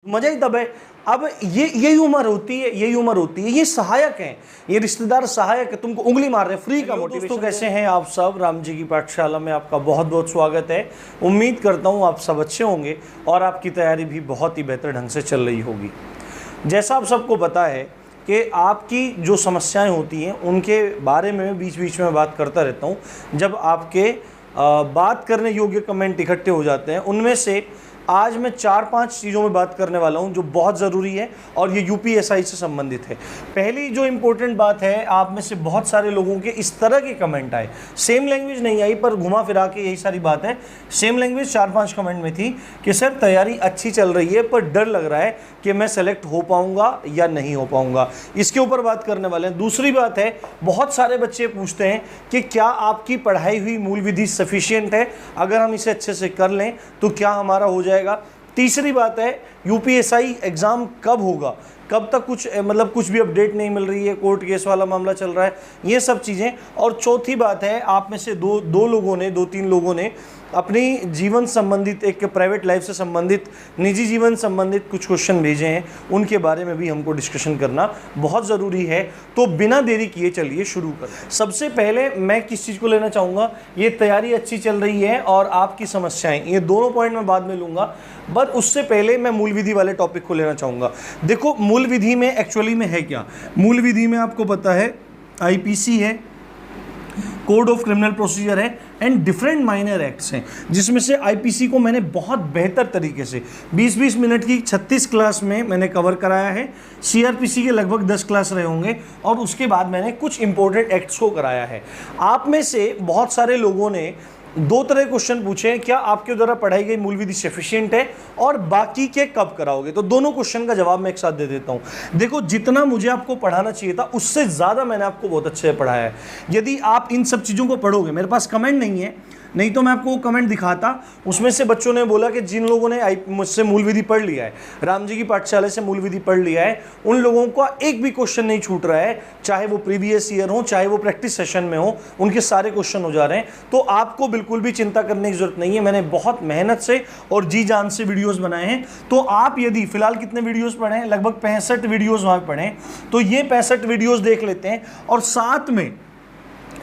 मजा ही तब है। अब यही उम्र होती है, यही उम्र होती है, ये सहायक हैं, ये रिश्तेदार सहायक है, तुमको उंगली मार रहे हैं, फ्री का मोटिवेशन। दोस्तों कैसे हैं आप सब? राम जी की पाठशाला में आपका बहुत बहुत स्वागत है। उम्मीद करता हूँ आप सब अच्छे होंगे और आपकी तैयारी भी बहुत ही बेहतर ढंग से चल रही होगी। जैसा आप सबको पता है कि आपकी जो समस्याएं होती हैं उनके बारे में बीच बीच में बात करता रहता हूँ। जब आपके बात करने योग्य कमेंट इकट्ठे हो जाते हैं, उनमें से आज मैं 4-5 चीज़ों में बात करने वाला हूं जो बहुत ज़रूरी है और ये यूपीएसआई से संबंधित है। पहली जो इम्पोर्टेंट बात है, आप में से बहुत सारे लोगों के इस तरह के कमेंट आए, सेम लैंग्वेज नहीं आई पर घुमा फिरा के यही सारी बात है। सेम लैंग्वेज 4-5 कमेंट में थी कि सर तैयारी अच्छी चल रही है पर डर लग रहा है कि मैं सेलेक्ट हो पाऊँगा या नहीं हो पाऊँगा। इसके ऊपर बात करने वाले हैं। दूसरी बात है, बहुत सारे बच्चे पूछते हैं कि क्या आपकी पढ़ाई हुई मूल विधि सफिशिएंट है, अगर हम इसे अच्छे से कर लें तो क्या हमारा हो जाएगा। तीसरी बात है, यूपीएसआई एग्जाम कब होगा, कब तक कुछ भी अपडेट नहीं मिल रही है, कोर्ट केस वाला मामला चल रहा है, ये सब चीज़ें। और चौथी बात है, आप में से दो तीन लोगों ने अपनी जीवन संबंधित, एक प्राइवेट लाइफ से संबंधित, निजी जीवन संबंधित कुछ क्वेश्चन भेजे हैं, उनके बारे में भी हमको डिस्कशन करना बहुत ज़रूरी है। तो बिना देरी किए चलिए शुरू करें। सबसे पहले मैं किस चीज़ को लेना चाहूँगा, ये तैयारी अच्छी चल रही है और आपकी समस्याएं, ये दोनों पॉइंट मैं बाद में लूँगा, बट उससे पहले मैं मूल विधि वाले टॉपिक को लेना चाहूँगा। देखो मूल विधि में एक्चुअली में है क्या। मूल विधि में आपको पता है आईपीसी है, कोड ऑफ क्रिमिनल प्रोसीजर है एंड डिफरेंट माइनर एक्ट्स हैं, जिसमें से आईपीसी को मैंने बहुत बेहतर तरीके से 20-20 मिनट की 36 क्लास में मैंने कवर कराया है। सीआरपीसी के लगभग 10 क्लास रहे होंगे और उसके बाद मैंने कुछ इंपॉर्टेंट एक्ट्स को कराया है। आप में से बहुत सारे लोगों ने दो तरह के क्वेश्चन पूछे हैं, क्या आपके द्वारा पढ़ाई गई मूल विधि सफिशिएंट है और बाकी के कब कराओगे। तो दोनों क्वेश्चन का जवाब मैं एक साथ दे देता हूं। देखो, जितना मुझे आपको पढ़ाना चाहिए था उससे ज़्यादा मैंने आपको बहुत अच्छे से पढ़ाया है। यदि आप इन सब चीज़ों को पढ़ोगे, मेरे पास कमेंट नहीं है, नहीं तो मैं आपको कमेंट दिखाता। उसमें से बच्चों ने बोला कि जिन लोगों ने मुझसे मूल विधि पढ़ लिया है, राम जी की पाठशाला से मूल विधि पढ़ लिया है, उन लोगों का एक भी क्वेश्चन नहीं छूट रहा है, चाहे वो प्रीवियस ईयर हो, चाहे वो प्रैक्टिस सेशन में हो, उनके सारे क्वेश्चन हो जा रहे हैं। तो आपको बिल्कुल भी चिंता करने की जरूरत नहीं है। मैंने बहुत मेहनत से और जी जान से वीडियोस बनाए हैं। तो आप यदि फिलहाल कितने वीडियोस पढ़े हैं, लगभग 65 वीडियोस वहाँ पढ़े, तो ये 65 वीडियोस देख लेते हैं। और साथ में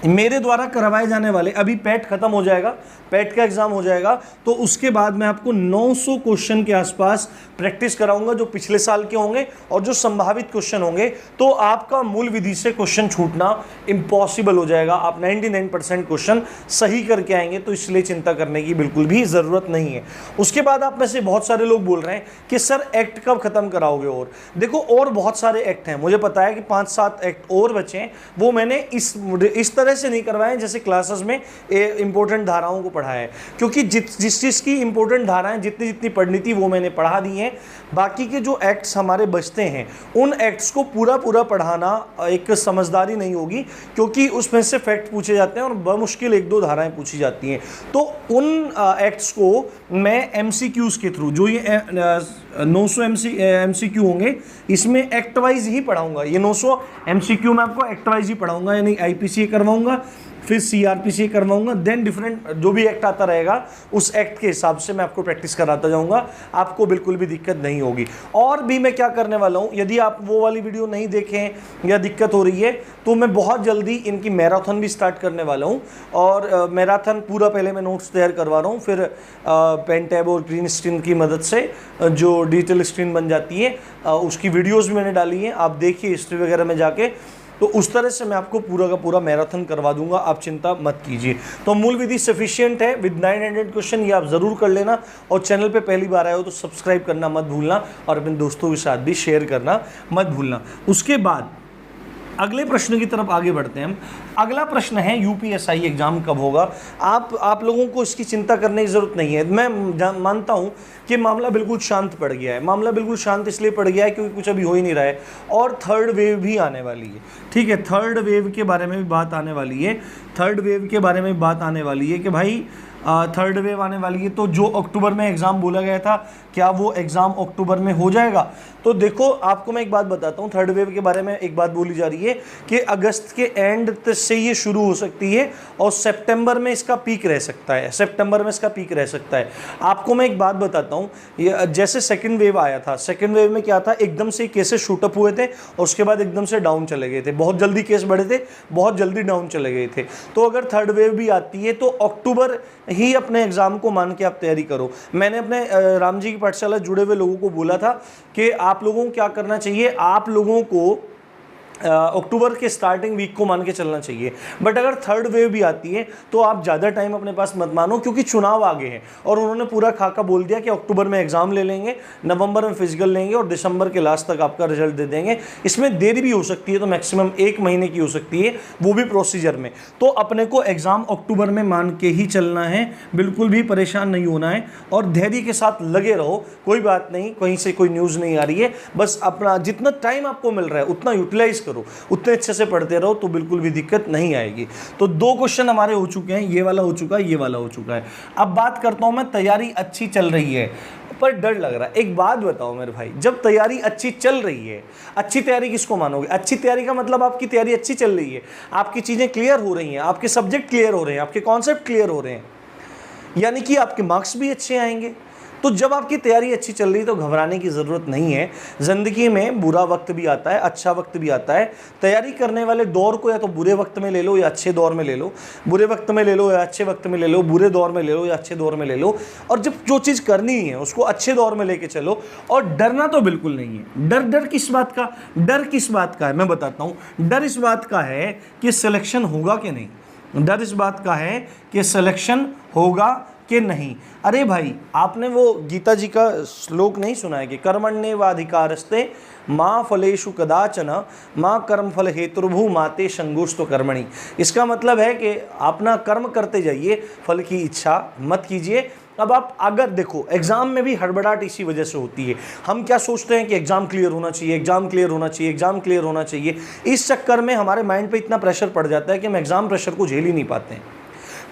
मेरे द्वारा करवाए जाने वाले, अभी पैट खत्म हो जाएगा, पैट का एग्जाम हो जाएगा, तो उसके बाद मैं आपको 900 क्वेश्चन के आसपास प्रैक्टिस कराऊंगा जो पिछले साल के होंगे और जो संभावित क्वेश्चन होंगे। तो आपका मूल विधि से क्वेश्चन छूटना इम्पॉसिबल हो जाएगा। आप 99% क्वेश्चन सही करके आएंगे, तो इसलिए चिंता करने की बिल्कुल भी ज़रूरत नहीं है। उसके बाद आप में से बहुत सारे लोग बोल रहे हैं कि सर एक्ट कब खत्म कराओगे। और देखो, और बहुत सारे एक्ट हैं, मुझे पता है कि 5-7 एक्ट और बचे हैं, वो मैंने इस तरह से नहीं करवाए जैसे क्लासेस में इंपॉर्टेंट धाराओं को पढ़ाया है, क्योंकि जिस चीज़ की इंपॉर्टेंट धाराएं जितनी पढ़नी थी वो मैंने पढ़ा दी हैं। बाकी के जो एक्ट्स हमारे बचते हैं, उन एक्ट्स को पूरा पढ़ाना एक समझदारी नहीं होगी, क्योंकि उसमें से फैक्ट पूछे जाते हैं और बमुश्किल 1-2 धाराएं पूछी जाती हैं। तो उन एक्ट्स को मैं एमसीक्यूज़ के थ्रू, जो ये 900 एमसीक्यू होंगे, इसमें एक्ट वाइज ही पढ़ाऊंगा। ये 900 एमसीक्यू मैं आपको एक्ट वाइज ही पढ़ाऊंगा, यानी आईपीसी करवाऊंगा, फिर सीआरपीसी करवाऊंगा, देन डिफरेंट जो भी एक्ट आता रहेगा उस एक्ट के हिसाब से मैं आपको प्रैक्टिस कराता जाऊंगा। आपको बिल्कुल भी दिक्कत नहीं होगी। और भी मैं क्या करने वाला हूं, यदि आप वो वाली वीडियो नहीं देखें या दिक्कत हो रही है, तो मैं बहुत जल्दी इनकी मैराथन भी स्टार्ट करने वाला हूं। और मैराथन पूरा पहले मैं नोट्स तैयार करवा रहा हूँ, फिर पेन टैब और ग्रीन स्क्रीन की मदद से जो डिजिटल स्क्रीन बन जाती है, उसकी वीडियोज़ भी मैंने डाली हैं, आप देखिए हिस्ट्री वगैरह में जाके। तो उस तरह से मैं आपको पूरा का पूरा मैराथन करवा दूंगा, आप चिंता मत कीजिए। तो मूल विधि सफिशिएंट है विद 900 क्वेश्चन, ये आप ज़रूर कर लेना। और चैनल पे पहली बार आए हो तो सब्सक्राइब करना मत भूलना और अपने दोस्तों के साथ भी शेयर करना मत भूलना। उसके बाद अगले प्रश्न की तरफ आगे बढ़ते हैं हम। अगला प्रश्न है यूपीएसआई एग्जाम कब होगा। आप लोगों को इसकी चिंता करने की ज़रूरत नहीं है। मैं मानता हूँ कि मामला बिल्कुल शांत पड़ गया है। मामला बिल्कुल शांत इसलिए पड़ गया है क्योंकि कुछ अभी हो ही नहीं रहा है और थर्ड वेव भी आने वाली है। ठीक है, थर्ड वेव के बारे में भी बात आने वाली है। थर्ड वेव के बारे में बात आने वाली है कि भाई थर्ड वेव आने वाली है, तो जो अक्टूबर में एग्ज़ाम बोला गया था क्या वो एग्ज़ाम अक्टूबर में हो जाएगा? तो देखो आपको मैं एक बात बताता हूँ, थर्ड वेव के बारे में एक बात बोली जा रही है कि अगस्त के एंड से ये शुरू हो सकती है और सितंबर में इसका पीक रह सकता है, सितंबर में इसका पीक रह सकता है। आपको मैं एक बात बताता हूँ, ये जैसे सेकेंड वेव आया था, सेकेंड वेव में क्या था, एकदम से केसेस शूटअप हुए थे और उसके बाद एकदम से डाउन चले गए थे, बहुत जल्दी केस बढ़े थे, बहुत जल्दी डाउन चले गए थे। तो अगर थर्ड वेव भी आती है तो अक्टूबर ही अपने एग्ज़ाम को मान के आप तैयारी करो। मैंने अपने राम जी की पाठशाला जुड़े हुए लोगों को बोला था कि आप लोगों को क्या करना चाहिए, आप लोगों को अक्टूबर के स्टार्टिंग वीक को मान के चलना चाहिए। बट अगर थर्ड वेव भी आती है तो आप ज़्यादा टाइम अपने पास मत मानो, क्योंकि चुनाव आगे हैं और उन्होंने पूरा खाका बोल दिया कि अक्टूबर में एग्जाम ले लेंगे, नवंबर में फिजिकल लेंगे और दिसंबर के लास्ट तक आपका रिजल्ट दे देंगे। इसमें देरी भी हो सकती है, तो मैक्सिमम 1 महीने की हो सकती है, वो भी प्रोसीजर में। तो अपने को एग्ज़ाम अक्टूबर में मान के ही चलना है, बिल्कुल भी परेशान नहीं होना है और धैर्य के साथ लगे रहो। कोई बात नहीं, कहीं से कोई न्यूज़ नहीं आ रही है, बस अपना जितना टाइम आपको मिल रहा है उतना यूटिलाइज करो, उतने अच्छे से पढ़ते रहो तो बिल्कुल भी दिक्कत नहीं आएगी। तो 2 क्वेश्चन हमारे हो चुके हैं, ये वाला हो चुका है, ये वाला हो चुका है। अब बात करता हूं मैं, तैयारी अच्छी चल रही है पर डर लग रहा है। एक बात बताओ मेरे भाई, जब तैयारी अच्छी चल रही है, अच्छी तैयारी किसको मानोगे? अच्छी तैयारी का मतलब आपकी तैयारी अच्छी चल रही है, आपकी चीज़ें क्लियर हो रही हैं, आपके सब्जेक्ट क्लियर हो रहे हैं, आपके कॉन्सेप्ट क्लियर हो रहे हैं, यानी कि आपके मार्क्स भी अच्छे आएंगे। तो जब आपकी तैयारी अच्छी चल रही है तो घबराने की ज़रूरत नहीं है। ज़िंदगी में बुरा वक्त भी आता है, अच्छा वक्त भी आता है। तैयारी करने वाले दौर को या तो बुरे वक्त में ले लो या अच्छे दौर में ले लो, बुरे वक्त में ले लो या अच्छे वक्त में ले लो, बुरे दौर में ले लो या अच्छे दौर में ले लो। और जब जो चीज़ करनी है उसको अच्छे दौर में लेके चलो। और डरना तो बिल्कुल नहीं है। डर किस बात का? डर किस बात का है मैं बताता हूँ। डर इस बात का है कि सिलेक्शन होगा कि नहीं। डर इस बात का है कि सिलेक्शन होगा कि नहीं। अरे भाई, आपने वो गीता जी का श्लोक नहीं सुना है कि कर्मण्येवाधिकारस्ते माँ फलेषु कदाचन माँ कर्म फल हेतुर्भु माते संगुष्टो कर्मणि। इसका मतलब है कि अपना कर्म करते जाइए, फल की इच्छा मत कीजिए। अब आप अगर देखो, एग्जाम में भी हड़बड़ाहट इसी वजह से होती है। हम क्या सोचते हैं कि एग्जाम क्लियर होना चाहिए, एग्जाम क्लियर होना चाहिए, एग्जाम क्लियर होना चाहिए। इस चक्कर में हमारे माइंड पे इतना प्रेशर पड़ जाता है कि हम एग्जाम प्रेशर को झेल ही नहीं पाते हैं।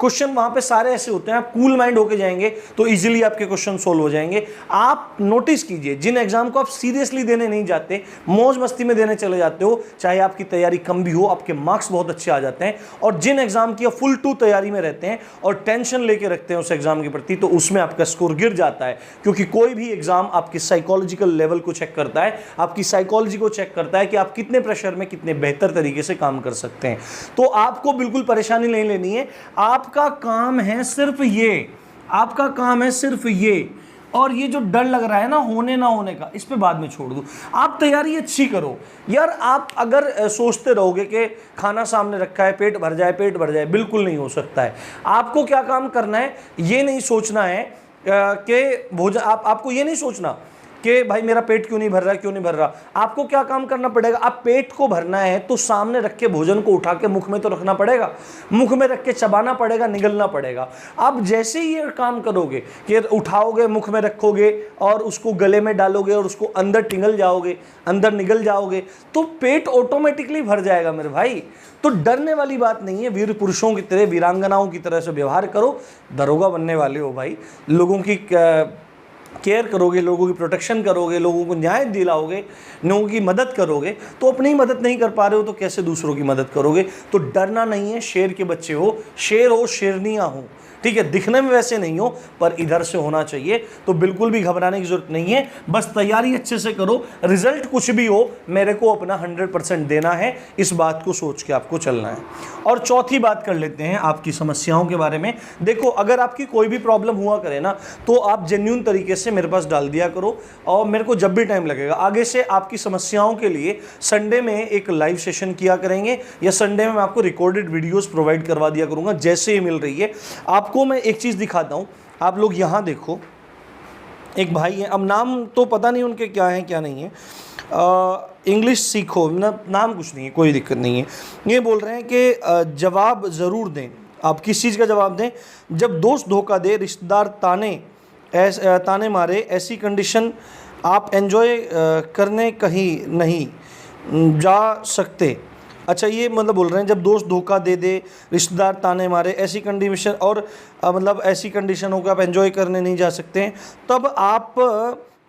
क्वेश्चन वहां पे सारे ऐसे होते हैं, आप कूल माइंड होके जाएंगे तो इजीली आपके क्वेश्चन सोल्व हो जाएंगे। आप नोटिस कीजिए, जिन एग्जाम को आप सीरियसली देने नहीं जाते, मौज मस्ती में देने चले जाते हो, चाहे आपकी तैयारी कम भी हो, आपके मार्क्स बहुत अच्छे आ जाते हैं। और जिन एग्जाम की फुल टू तैयारी में रहते हैं और टेंशन लेके रखते हैं उस एग्जाम के प्रति, तो उसमें आपका स्कोर गिर जाता है। क्योंकि कोई भी एग्जाम आपकी साइकोलॉजिकल लेवल को चेक करता है, आपकी साइकोलॉजी को चेक करता है कि आप कितने प्रेशर में कितने बेहतर तरीके से काम कर सकते हैं। तो आपको बिल्कुल परेशानी नहीं लेनी है। आपका काम है सिर्फ ये, आपका काम है सिर्फ ये। और ये जो डर लग रहा है ना होने ना होने का, इस पे बाद में छोड़ दो। आप तैयारी अच्छी करो यार। आप अगर सोचते रहोगे कि खाना सामने रखा है, पेट भर जाए, पेट भर जाए, बिल्कुल नहीं हो सकता है। आपको क्या काम करना है, ये नहीं सोचना है कि भोजन, आपको ये नहीं सोचना कि भाई मेरा पेट क्यों नहीं भर रहा, क्यों नहीं भर रहा। आपको क्या काम करना पड़ेगा, आप पेट को भरना है तो सामने रख के भोजन को उठा के मुख में तो रखना पड़ेगा, मुख में रख के चबाना पड़ेगा, निगलना पड़ेगा। आप जैसे ही ये काम करोगे कि उठाओगे, मुख में रखोगे और उसको गले में डालोगे और उसको अंदर टिंगल जाओगे, अंदर निगल जाओगे, तो पेट ऑटोमेटिकली भर जाएगा मेरे भाई। तो डरने वाली बात नहीं है। वीर पुरुषों की तरह, वीरांगनाओं की तरह से व्यवहार करो। दरोगा बनने वाले हो भाई, लोगों की केयर करोगे, लोगों की प्रोटेक्शन करोगे, लोगों को न्याय दिलाओगे, लोगों की मदद करोगे। तो अपनी मदद नहीं कर पा रहे हो तो कैसे दूसरों की मदद करोगे। तो डरना नहीं है, शेर के बच्चे हो, शेर हो, शेरनियाँ हो, ठीक है। दिखने में वैसे नहीं हो पर इधर से होना चाहिए। तो बिल्कुल भी घबराने की जरूरत नहीं है, बस तैयारी अच्छे से करो। रिजल्ट कुछ भी हो, मेरे को अपना 100% देना है, इस बात को सोच के आपको चलना है। और चौथी बात कर लेते हैं आपकी समस्याओं के बारे में। देखो, अगर आपकी कोई भी प्रॉब्लम हुआ करे ना, तो आप जेन्युइन तरीके से मेरे पास डाल दिया करो और मेरे को जब भी टाइम लगेगा, आगे से आपकी समस्याओं के लिए संडे में एक लाइव सेशन किया करेंगे या संडे में मैं आपको रिकॉर्डेड वीडियोस प्रोवाइड करवा दिया करूंगा जैसे ही मिल रही है। आपको मैं एक चीज़ दिखाता हूं, आप लोग यहां देखो, एक भाई है, अब नाम तो पता नहीं उनके क्या है क्या नहीं है, इंग्लिश सीखो, नाम कुछ नहीं है, कोई दिक्कत नहीं है। ये बोल रहे हैं कि जवाब ज़रूर दें। आप किस चीज़ का जवाब दें? जब दोस्त धोखा दे, रिश्तेदार ताने मारे, ऐसी कंडीशन आप एंजॉय करने कहीं नहीं जा सकते। अच्छा, ये मतलब बोल रहे हैं जब दोस्त धोखा दे दे, रिश्तेदार ताने मारे, ऐसी कंडीशन और मतलब ऐसी कंडीशन हो कि आप एंजॉय करने नहीं जा सकते हैं, तब आप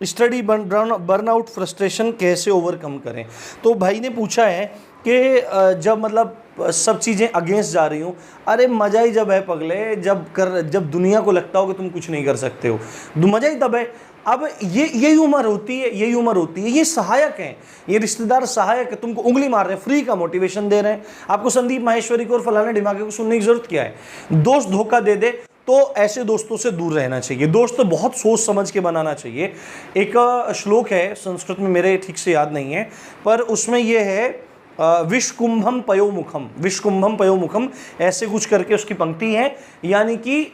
स्टडी बर्नआउट फ्रस्ट्रेशन कैसे ओवरकम करें। तो भाई ने पूछा है कि जब मतलब सब चीज़ें अगेंस्ट जा रही हूँ, अरे मज़ा ही जब है पगले, जब दुनिया को लगता हो कि तुम कुछ नहीं कर सकते हो, मज़ा ही तब है। अब यही उम्र होती है, यही उम्र होती है। ये सहायक हैं, ये रिश्तेदार सहायक है, तुमको उंगली मार रहे हैं, फ्री का मोटिवेशन दे रहे हैं। आपको संदीप माहेश्वरी को और फलाने ढिमाके को सुनने की जरूरत क्या है। दोस्त धोखा दे दे तो ऐसे दोस्तों से दूर रहना चाहिए। दोस्त तो बहुत सोच समझ के बनाना चाहिए। एक श्लोक है संस्कृत में, मेरे ठीक से याद नहीं है, पर उसमें यह है विषकुंभम पयोमुखम, विषकुंभम पयोमुखम, ऐसे कुछ करके उसकी पंक्ति है। यानी कि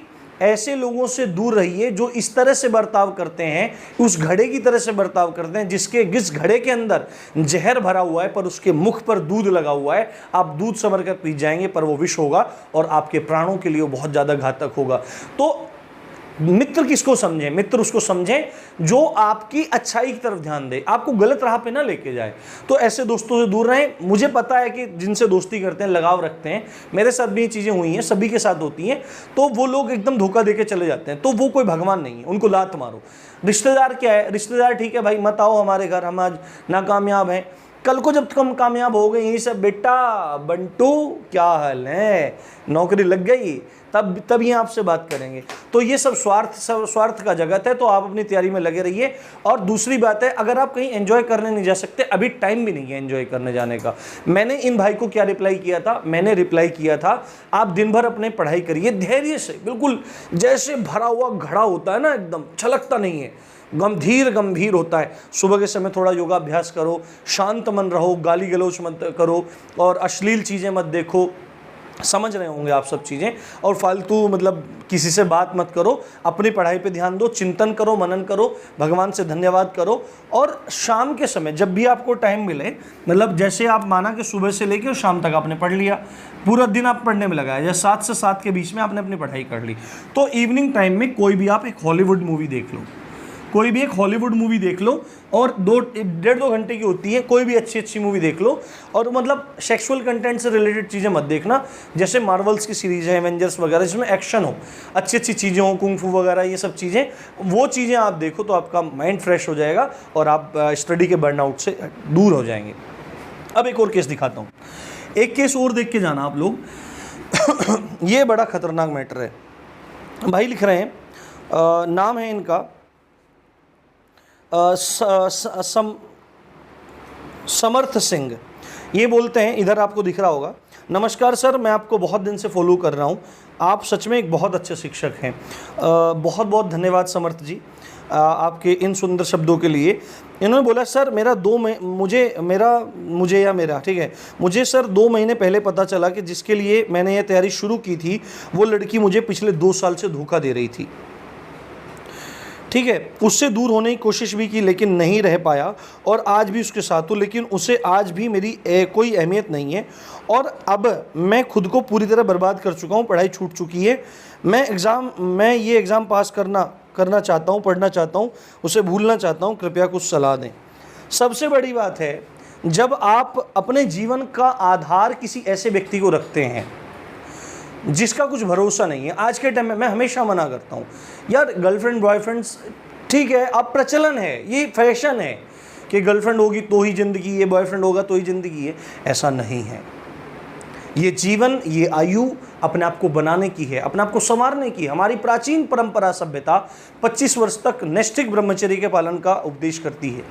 ऐसे लोगों से दूर रहिए जो इस तरह से बर्ताव करते हैं, उस घड़े की तरह से बर्ताव करते हैं जिस घड़े के अंदर जहर भरा हुआ है पर उसके मुख पर दूध लगा हुआ है। आप दूध समझ कर पी जाएंगे पर वो विष होगा और आपके प्राणों के लिए वो बहुत ज़्यादा घातक होगा। तो मित्र किसको समझें? मित्र उसको समझें जो आपकी अच्छाई की तरफ ध्यान दे, आपको गलत राह पे ना लेके जाए। तो ऐसे दोस्तों से दूर रहें। मुझे पता है कि जिनसे दोस्ती करते हैं, लगाव रखते हैं, मेरे साथ भी ये चीज़ें हुई हैं, सभी के साथ होती हैं, तो वो लोग एकदम धोखा दे के चले जाते हैं, तो वो कोई भगवान नहीं है, उनको लात मारो। रिश्तेदार क्या है? रिश्तेदार ठीक है भाई, मत आओ हमारे घर, हम आज नाकामयाब हैं, कल को जब तुम कामयाब हो गए यही सब, बेटा बंटू क्या हाल है, नौकरी लग गई, तब ये आपसे बात करेंगे। तो ये सब स्वार्थ का जगत है। तो आप अपनी तैयारी में लगे रहिए। और दूसरी बात है, अगर आप कहीं एंजॉय करने नहीं जा सकते, अभी टाइम भी नहीं है एंजॉय करने जाने का। मैंने इन भाई को क्या रिप्लाई किया था? मैंने रिप्लाई किया था, आप दिन भर अपने पढ़ाई करिए धैर्य से, बिल्कुल जैसे भरा हुआ घड़ा होता है ना, एकदम छलकता नहीं है, गंभीर होता है। सुबह के समय थोड़ा योगाभ्यास करो, शांत मन रहो, गाली गलौज मत करो और अश्लील चीज़ें मत देखो। समझ रहे होंगे आप सब चीज़ें। और फालतू मतलब किसी से बात मत करो, अपनी पढ़ाई पे ध्यान दो, चिंतन करो, मनन करो, भगवान से धन्यवाद करो। और शाम के समय जब भी आपको टाइम मिले, मतलब जैसे आप माना कि सुबह से लेकर शाम तक आपने पढ़ लिया, पूरा दिन आप पढ़ने में लगाया, या 7 से 7 के बीच में आपने अपनी पढ़ाई कर ली, तो इवनिंग टाइम में कोई भी आप एक हॉलीवुड मूवी देख लो, कोई भी एक हॉलीवुड मूवी देख लो, और 1.5-2 घंटे की होती है, कोई भी अच्छी मूवी देख लो। और मतलब सेक्सुअल कंटेंट से रिलेटेड चीज़ें मत देखना, जैसे मार्वल्स की सीरीज़ है, एवेंजर्स वगैरह, जिसमें एक्शन हो, अच्छी चीज़ें हो, कुंग फू वगैरह, ये सब चीज़ें, वो चीज़ें आप देखो तो आपका माइंड फ्रेश हो जाएगा और आप स्टडी के बर्नआउट से दूर हो जाएंगे। अब एक और केस दिखाता हूँ, एक केस और देख के जाना आप लोग। ये बड़ा खतरनाक मैटर है। भाई लिख रहे हैं, नाम है इनका समर्थ सिंह। ये बोलते हैं, इधर आपको दिख रहा होगा, नमस्कार सर, मैं आपको बहुत दिन से फॉलो कर रहा हूँ, आप सच में एक बहुत अच्छे शिक्षक हैं। बहुत बहुत धन्यवाद समर्थ जी आपके इन सुंदर शब्दों के लिए। इन्होंने बोला सर मुझे सर 2 महीने पहले पता चला कि जिसके लिए मैंने ये तैयारी शुरू की थी, वो लड़की मुझे पिछले 2 साल से धोखा दे रही थी। ठीक है, उससे दूर होने की कोशिश भी की लेकिन नहीं रह पाया, और आज भी उसके साथ हूँ, लेकिन उसे आज भी मेरी कोई अहमियत नहीं है। और अब मैं खुद को पूरी तरह बर्बाद कर चुका हूँ, पढ़ाई छूट चुकी है। मैं ये एग्ज़ाम पास करना चाहता हूँ, पढ़ना चाहता हूँ, उसे भूलना चाहता हूँ, कृपया कुछ सलाह दें। सबसे बड़ी बात है, जब आप अपने जीवन का आधार किसी ऐसे व्यक्ति को रखते हैं जिसका कुछ भरोसा नहीं है, आज के टाइम में मैं हमेशा मना करता हूँ यार, गर्लफ्रेंड बॉयफ्रेंड्स ठीक है, अब प्रचलन है, ये फैशन है कि गर्लफ्रेंड होगी तो ही ज़िंदगी है, बॉयफ्रेंड होगा तो ही ज़िंदगी है। ऐसा नहीं है। ये जीवन, ये आयु अपने आप को बनाने की है, अपने आप को संवारने की है। हमारी प्राचीन परंपरा सभ्यता 25 वर्ष तक नैष्ठिक ब्रह्मचर्य के पालन का उपदेश करती है।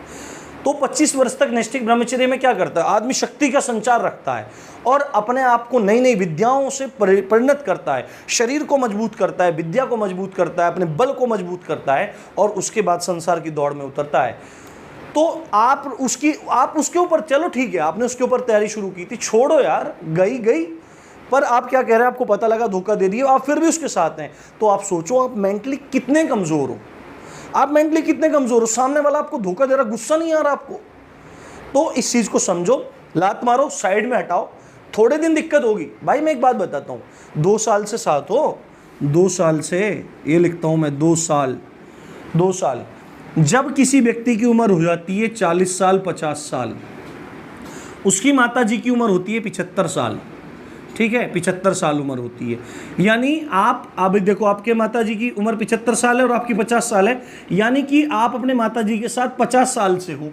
तो 25 वर्ष तक नैष्ठिक ब्रह्मचर्य में क्या करता है? आदमी शक्ति का संचार रखता है और अपने आप को नई नई विद्याओं से परिणत करता है, शरीर को मजबूत करता है, विद्या को मजबूत करता है, अपने बल को मजबूत करता है, और उसके बाद संसार की दौड़ में उतरता है। तो आप उसके ऊपर, चलो ठीक है, आपने उसके ऊपर तैयारी शुरू की थी, छोड़ो यार, गई, पर आप क्या कह रहे हैं, आपको पता लगा धोखा दे दिया, आप फिर भी उसके साथ हैं, तो आप सोचो आप मेंटली कितने कमज़ोर हो, सामने वाला आपको धोखा दे रहा, गुस्सा नहीं आ रहा आपको। तो इस चीज़ को समझो, लात मारो, साइड में हटाओ, थोड़े दिन दिक्कत होगी। भाई मैं एक बात बताता हूँ, 2 साल से साथ हो, 2 साल से, ये लिखता हूँ मैं, 2 साल, जब किसी व्यक्ति की उम्र हो जाती है 40 साल 50 साल, उसकी माता जी की उम्र होती है 75 साल, ठीक है, 75 साल उम्र होती है। यानी आप अब देखो, आपके माता जी की उम्र 75 साल है और आपकी 50 साल है, यानी कि आप अपने माता जी के साथ 50 साल से हो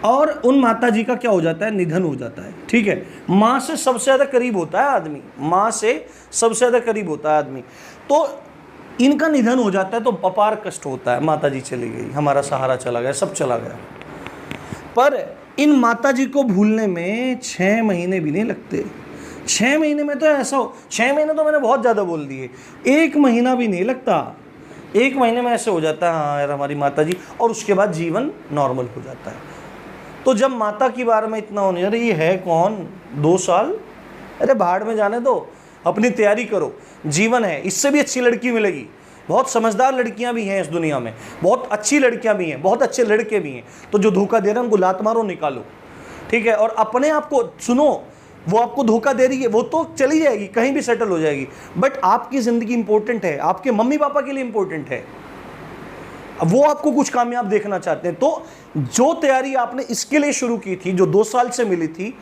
और उन माता जी का क्या हो जाता है, निधन हो जाता है, ठीक है। माँ से सबसे ज़्यादा करीब होता है आदमी, माँ से सबसे ज़्यादा करीब होता है आदमी, तो इनका निधन हो जाता है तो अपार कष्ट होता है। माता जी चली गई, हमारा सहारा चला गया, सब चला गया। पर इन माता जी को भूलने में 6 महीने भी नहीं लगते। 6 महीने में तो ऐसा हो, 6 महीने तो मैंने बहुत ज़्यादा बोल दिए, 1 महीना भी नहीं लगता। 1 महीने में ऐसे हो जाता है, हाँ यार हमारी माता जी, और उसके बाद जीवन नॉर्मल हो जाता है। तो जब माता के बारे में इतना होने, अरे ये है कौन, 2 साल, अरे भाड़ में जाने दो, अपनी तैयारी करो, जीवन है, इससे भी अच्छी लड़की मिलेगी। बहुत समझदार लड़कियां भी हैं इस दुनिया में, बहुत अच्छी लड़कियां भी हैं, बहुत अच्छे लड़के भी हैं। तो जो धोखा दे रहे हैं उनको लात मारो, निकालो, ठीक है। और अपने आप को सुनो, वो आपको धोखा दे रही है, वो तो चली जाएगी, कहीं भी सेटल हो जाएगी, बट आपकी ज़िंदगी इंपॉर्टेंट है, आपके मम्मी पापा के लिए इंपॉर्टेंट है, वो आपको कुछ कामयाब देखना चाहते हैं। तो जो तैयारी आपने इसके लिए शुरू की थी, जो 2 साल से मिली थी,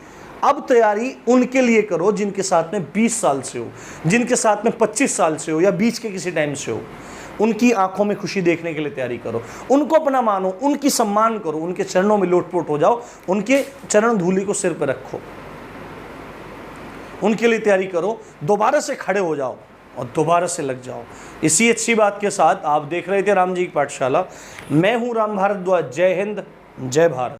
अब तैयारी उनके लिए करो जिनके साथ में 20 साल से हो, जिनके साथ में 25 साल से हो, या बीच के किसी टाइम से हो। उनकी आंखों में खुशी देखने के लिए तैयारी करो, उनको अपना मानो, उनकी सम्मान करो, उनके चरणों में लोटपोट हो जाओ, उनके चरण धूलि को सिर पर रखो, उनके लिए तैयारी करो, दोबारा से खड़े हो जाओ और दोबारा से लग जाओ। इसी अच्छी बात के साथ आप देख रहे थे राम जी की पाठशाला। मैं हूं राम भारद्वाज। जय हिंद, जय भारत।